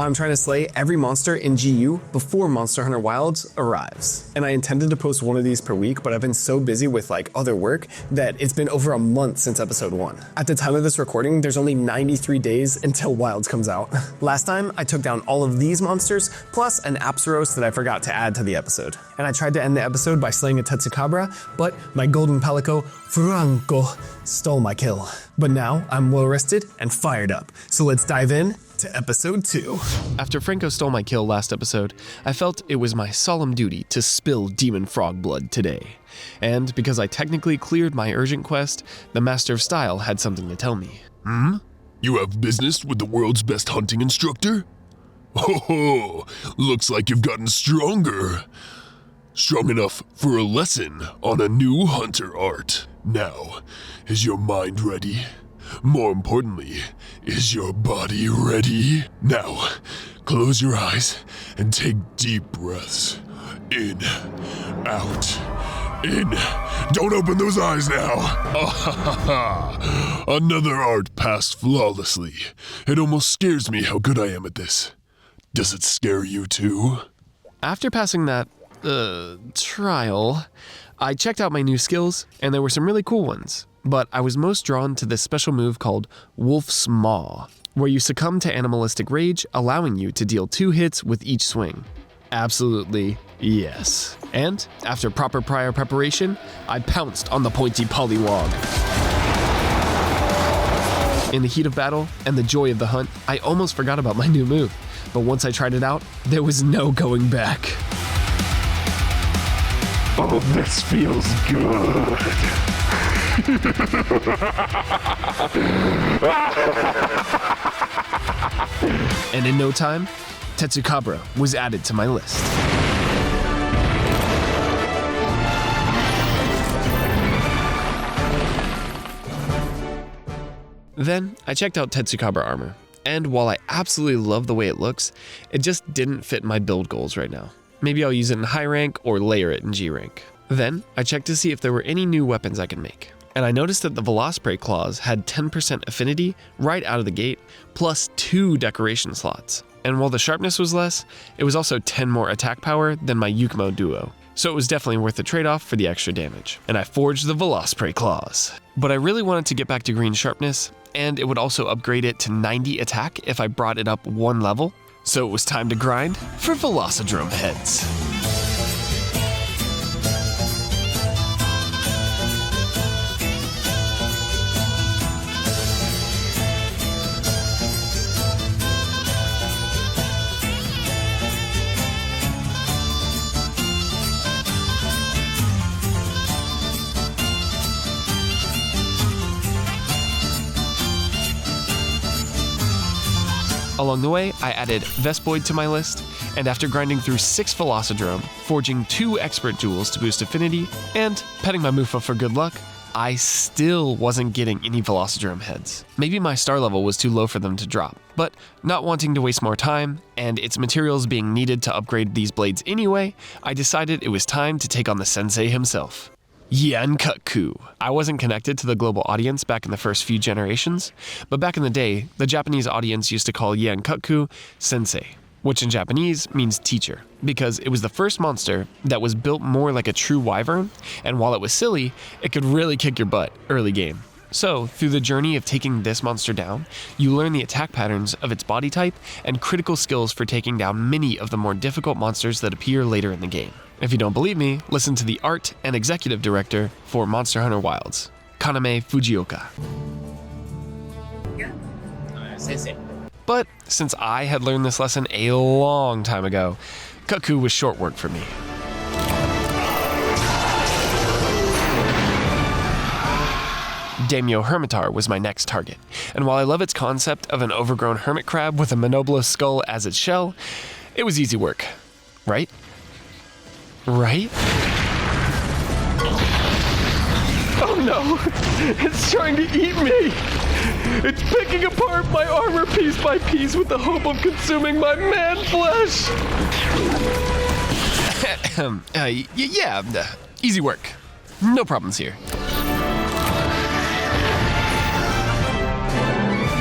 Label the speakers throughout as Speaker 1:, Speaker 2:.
Speaker 1: I'm trying to slay every monster in GU before Monster Hunter Wilds arrives. And I intended to post one of these per week, but I've been so busy with other work that it's been over a month since episode 1. At the time of this recording, there's only 93 days until Wilds comes out. Last time, I took down all of these monsters, plus an Gypceros that I forgot to add to the episode. And I tried to end the episode by slaying a Tetsucabra, but my golden palico, Franco, stole my kill. But now, I'm well rested and fired up. So let's dive in to episode 2.
Speaker 2: After Franco stole my kill last episode, I felt it was my solemn duty to spill demon frog blood today. And because I technically cleared my urgent quest, the Master of Style had something to tell me.
Speaker 3: You have business with the world's best hunting instructor? Oh, looks like you've gotten stronger. Strong enough for a lesson on a new hunter art. Now, is your mind ready? More importantly, is your body ready? Now, close your eyes and take deep breaths. In, out, in. Don't open those eyes now. Another art passed flawlessly. It almost scares me how good I am at this. Does it scare you too?
Speaker 2: After passing that, trial, I checked out my new skills, and there were some really cool ones. But I was most drawn to this special move called Wolf's Maw, where you succumb to animalistic rage, allowing you to deal 2 hits with each swing. Absolutely yes. And after proper prior preparation, I pounced on the pointy pollywog. In the heat of battle and the joy of the hunt, I almost forgot about my new move. But once I tried it out, there was no going back.
Speaker 3: Oh, this feels good.
Speaker 2: And in no time, Tetsucabra was added to my list. Then, I checked out Tetsucabra armor, and while I absolutely love the way it looks, it just didn't fit my build goals right now. Maybe I'll use it in high rank or layer it in G rank. Then, I checked to see if there were any new weapons I could make. And I noticed that the Velosprey claws had 10% affinity right out of the gate, plus 2 decoration slots. And while the sharpness was less, it was also 10 more attack power than my Yukimo duo. So it was definitely worth the trade-off for the extra damage. And I forged the Velosprey claws. But I really wanted to get back to green sharpness, and it would also upgrade it to 90 attack if I brought it up 1 level. So it was time to grind for Velocidrome heads. Along the way, I added Vespoid to my list, and after grinding through 6 Velocidrome, forging 2 Expert Jewels to boost affinity, and petting my Mufa for good luck, I still wasn't getting any Velocidrome heads. Maybe my star level was too low for them to drop, but not wanting to waste more time, and its materials being needed to upgrade these blades anyway, I decided it was time to take on the sensei himself. Yian Kut-Ku. I wasn't connected to the global audience back in the first few generations, but back in the day, the Japanese audience used to call Yian Kut-Ku sensei, which in Japanese means teacher, because it was the first monster that was built more like a true wyvern, and while it was silly, it could really kick your butt early game. So, through the journey of taking this monster down, you learn the attack patterns of its body type and critical skills for taking down many of the more difficult monsters that appear later in the game. If you don't believe me, listen to the art and executive director for Monster Hunter Wilds, Kaname Fujioka. But since I had learned this lesson a long time ago, Kut-Ku was short work for me. Daimyo Hermitaur was my next target, and while I love its concept of an overgrown hermit crab with a Monoblos skull as its shell, it was easy work, right? Right?
Speaker 4: Oh no! It's trying to eat me! It's picking apart my armor piece by piece with the hope of consuming my man flesh!
Speaker 2: Easy work. No problems here.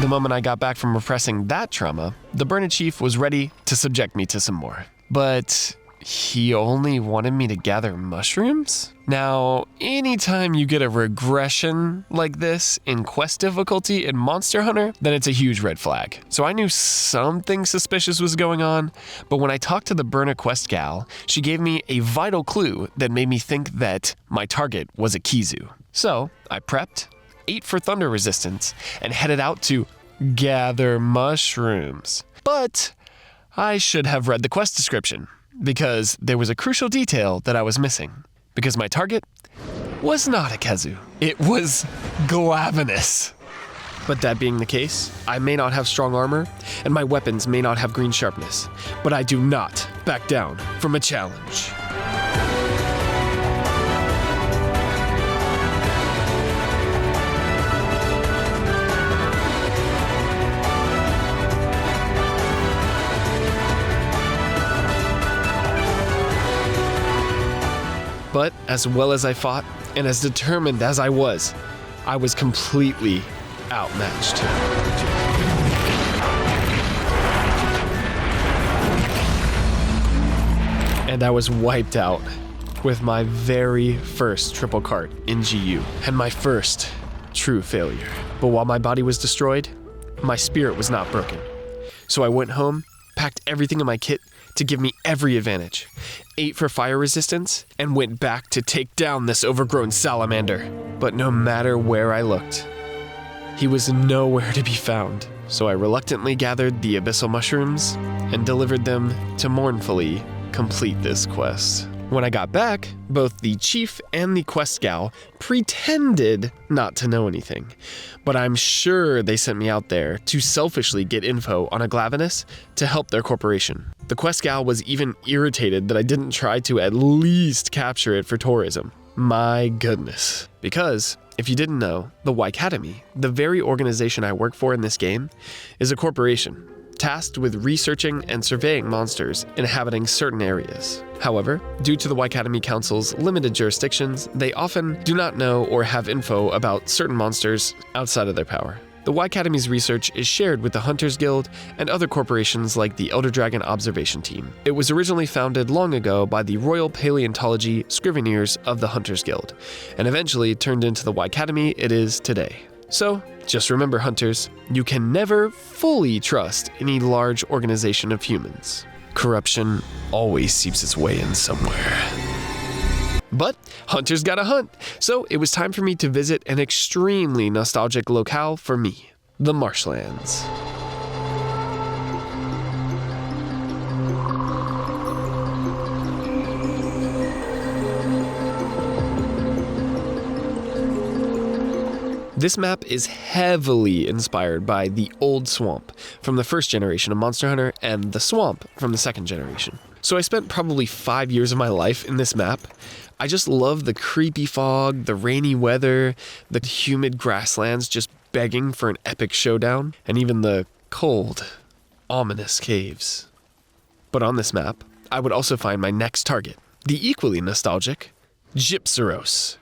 Speaker 2: The moment I got back from repressing that trauma, the Burna Chief was ready to subject me to some more. But he only wanted me to gather mushrooms? Now, anytime you get a regression like this in quest difficulty in Monster Hunter, then it's a huge red flag. So I knew something suspicious was going on, but when I talked to the Burna quest gal, she gave me a vital clue that made me think that my target was a Kizu. So I prepped, ate for thunder resistance, and headed out to gather mushrooms. But I should have read the quest description, because there was a crucial detail that I was missing. Because my target was not a Kezu. It was Glavenus. But that being the case, I may not have strong armor, and my weapons may not have green sharpness, but I do not back down from a challenge. But as well as I fought, and as determined as I was completely outmatched. And I was wiped out with my very first triple cart in GU, and my first true failure. But while my body was destroyed, my spirit was not broken. So I went home, packed everything in my kit to give me every advantage, ate for fire resistance, and went back to take down this overgrown salamander. But no matter where I looked, he was nowhere to be found. So I reluctantly gathered the abyssal mushrooms and delivered them to mournfully complete this quest. When I got back, both the chief and the quest gal pretended not to know anything, but I'm sure they sent me out there to selfishly get info on a Glavenus to help their corporation. The quest gal was even irritated that I didn't try to at least capture it for tourism. My goodness. Because, if you didn't know, the Y Academy, the very organization I work for in this game, is a corporation tasked with researching and surveying monsters inhabiting certain areas. However, due to the Y Academy Council's limited jurisdictions, they often do not know or have info about certain monsters outside of their power. The Y Academy's research is shared with the Hunters Guild and other corporations like the Elder Dragon Observation Team. It was originally founded long ago by the Royal Paleontology Scriveneers of the Hunters Guild, and eventually turned into the Y Academy it is today. So, just remember, hunters, you can never fully trust any large organization of humans. Corruption always seeps its way in somewhere. But hunters gotta hunt, so it was time for me to visit an extremely nostalgic locale for me, the marshlands. This map is heavily inspired by the Old Swamp from the first generation of Monster Hunter and the Swamp from the second generation. So I spent probably 5 years of my life in this map. I just love the creepy fog, the rainy weather, the humid grasslands just begging for an epic showdown, and even the cold, ominous caves. But on this map, I would also find my next target, the equally nostalgic Gypceros,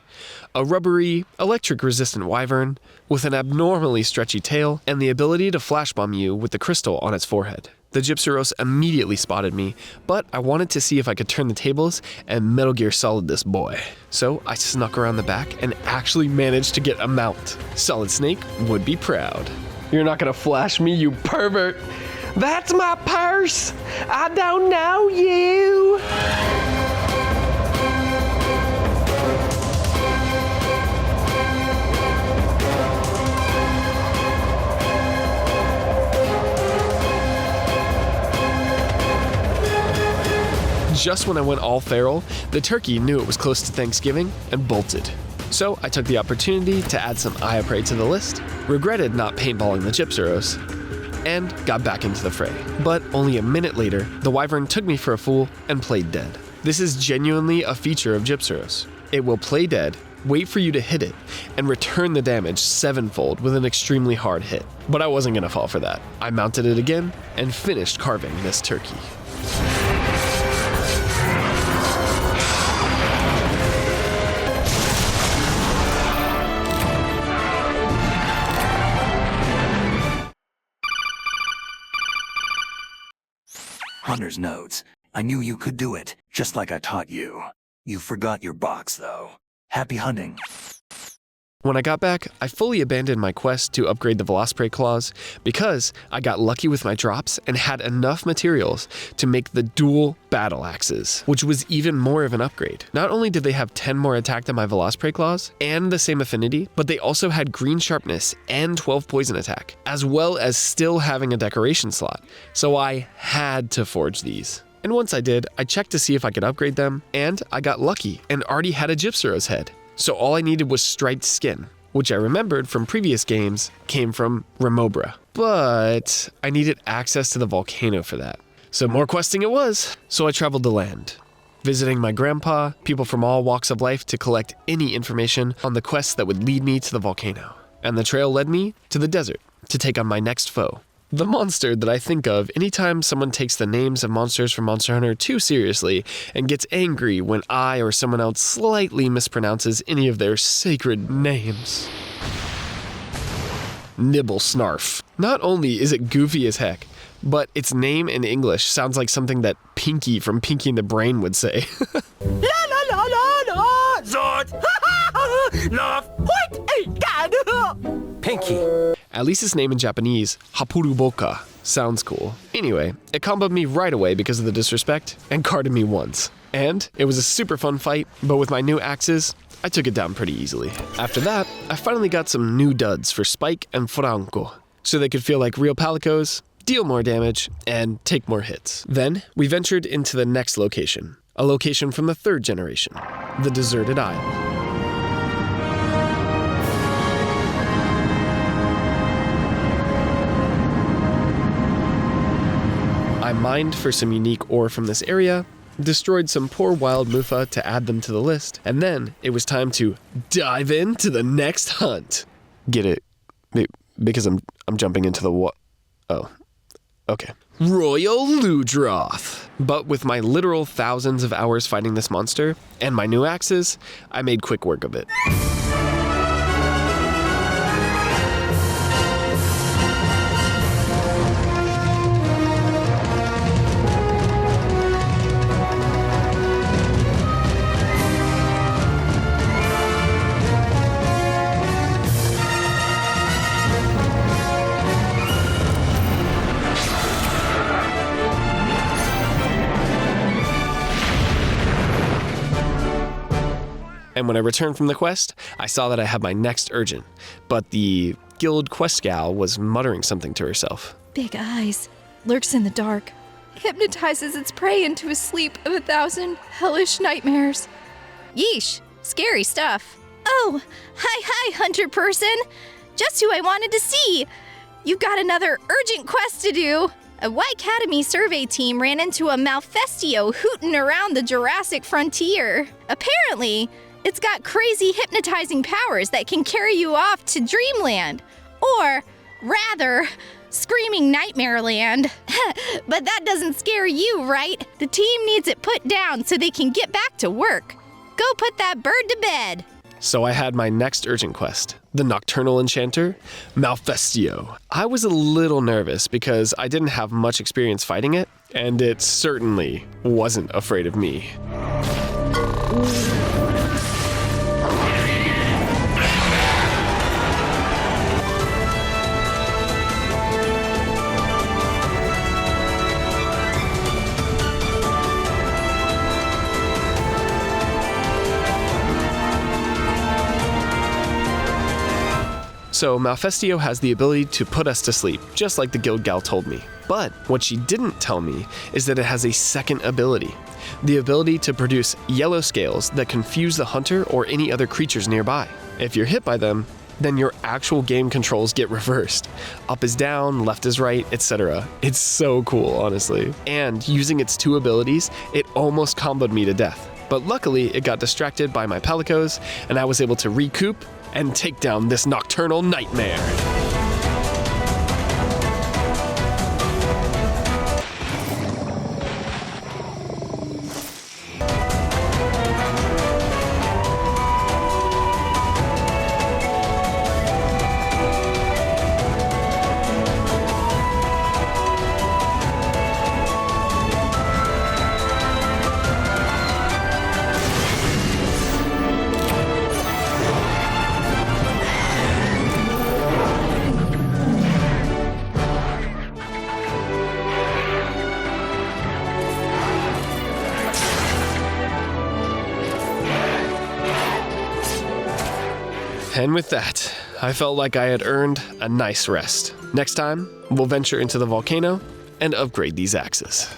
Speaker 2: a rubbery, electric-resistant wyvern with an abnormally stretchy tail and the ability to flash bomb you with the crystal on its forehead. The Gypceros immediately spotted me, but I wanted to see if I could turn the tables and Metal Gear Solid this boy. So I snuck around the back and actually managed to get a mount. Solid Snake would be proud.
Speaker 4: You're not gonna flash me, you pervert. That's my purse. I don't know you.
Speaker 2: Just when I went all feral, the turkey knew it was close to Thanksgiving and bolted. So I took the opportunity to add some Aya Prey to the list, regretted not paintballing the Gypceros, and got back into the fray. But only a minute later, the wyvern took me for a fool and played dead. This is genuinely a feature of Gypceros. It will play dead, wait for you to hit it, and return the damage 7-fold with an extremely hard hit. But I wasn't gonna fall for that. I mounted it again and finished carving this turkey.
Speaker 5: Hunter's notes. I knew you could do it, just like I taught you. You forgot your box, though. Happy hunting.
Speaker 2: When I got back, I fully abandoned my quest to upgrade the Velosprey claws because I got lucky with my drops and had enough materials to make the dual battle axes, which was even more of an upgrade. Not only did they have 10 more attack than my Velosprey claws and the same affinity, but they also had green sharpness and 12 poison attack, as well as still having a decoration slot. So I had to forge these. And once I did, I checked to see if I could upgrade them, and I got lucky and already had a Gypceros head. So all I needed was striped skin, which I remembered from previous games came from Remobra. But I needed access to the volcano for that. So more questing it was. So I traveled the land, visiting my grandpa, people from all walks of life to collect any information on the quests that would lead me to the volcano. And the trail led me to the desert to take on my next foe. The monster that I think of anytime someone takes the names of monsters from Monster Hunter too seriously and gets angry when I or someone else slightly mispronounces any of their sacred names. Nibelsnarf. Not only is it goofy as heck, but its name in English sounds like something that Pinky from Pinky and the Brain would say.
Speaker 6: La la la la la! Zord! Love! What a god!
Speaker 5: Pinky.
Speaker 2: At least its name in Japanese, Hapuruboka, sounds cool. Anyway, it comboed me right away because of the disrespect and carded me once. And it was a super fun fight, but with my new axes, I took it down pretty easily. After that, I finally got some new duds for Spike and Franco, so they could feel like real palicos, deal more damage, and take more hits. Then, we ventured into the next location, a location from the 3rd generation, the Deserted Isle. I mined for some unique ore from this area, destroyed some poor wild Mufa to add them to the list, and then it was time to dive into the next hunt. Get it? Because I'm jumping into the what? Oh, okay. Royal Ludroth. But with my literal thousands of hours fighting this monster and my new axes, I made quick work of it. And when I returned from the quest, I saw that I had my next urgent, but the guild quest gal was muttering something to herself.
Speaker 7: Big eyes, lurks in the dark, hypnotizes its prey into a sleep of 1,000 hellish nightmares. Yeesh, scary stuff. Oh, hi, hunter person. Just who I wanted to see. You've got another urgent quest to do. A White Academy survey team ran into a Malfestio hooting around the Jurassic frontier. Apparently, it's got crazy hypnotizing powers that can carry you off to Dreamland. Or, rather, Screaming Nightmare Land. But that doesn't scare you, right? The team needs it put down so they can get back to work. Go put that bird to bed.
Speaker 2: So I had my next urgent quest, the Nocturnal Enchanter, Malfestio. I was a little nervous because I didn't have much experience fighting it, and it certainly wasn't afraid of me. So Malfestio has the ability to put us to sleep, just like the guild gal told me. But what she didn't tell me is that it has a second ability. The ability to produce yellow scales that confuse the hunter or any other creatures nearby. If you're hit by them, then your actual game controls get reversed. Up is down, left is right, etc. It's so cool, honestly. And using its 2 abilities, it almost comboed me to death. But luckily, it got distracted by my Palicos, and I was able to recoup and take down this nocturnal nightmare. And with that, I felt like I had earned a nice rest. Next time, we'll venture into the volcano and upgrade these axes.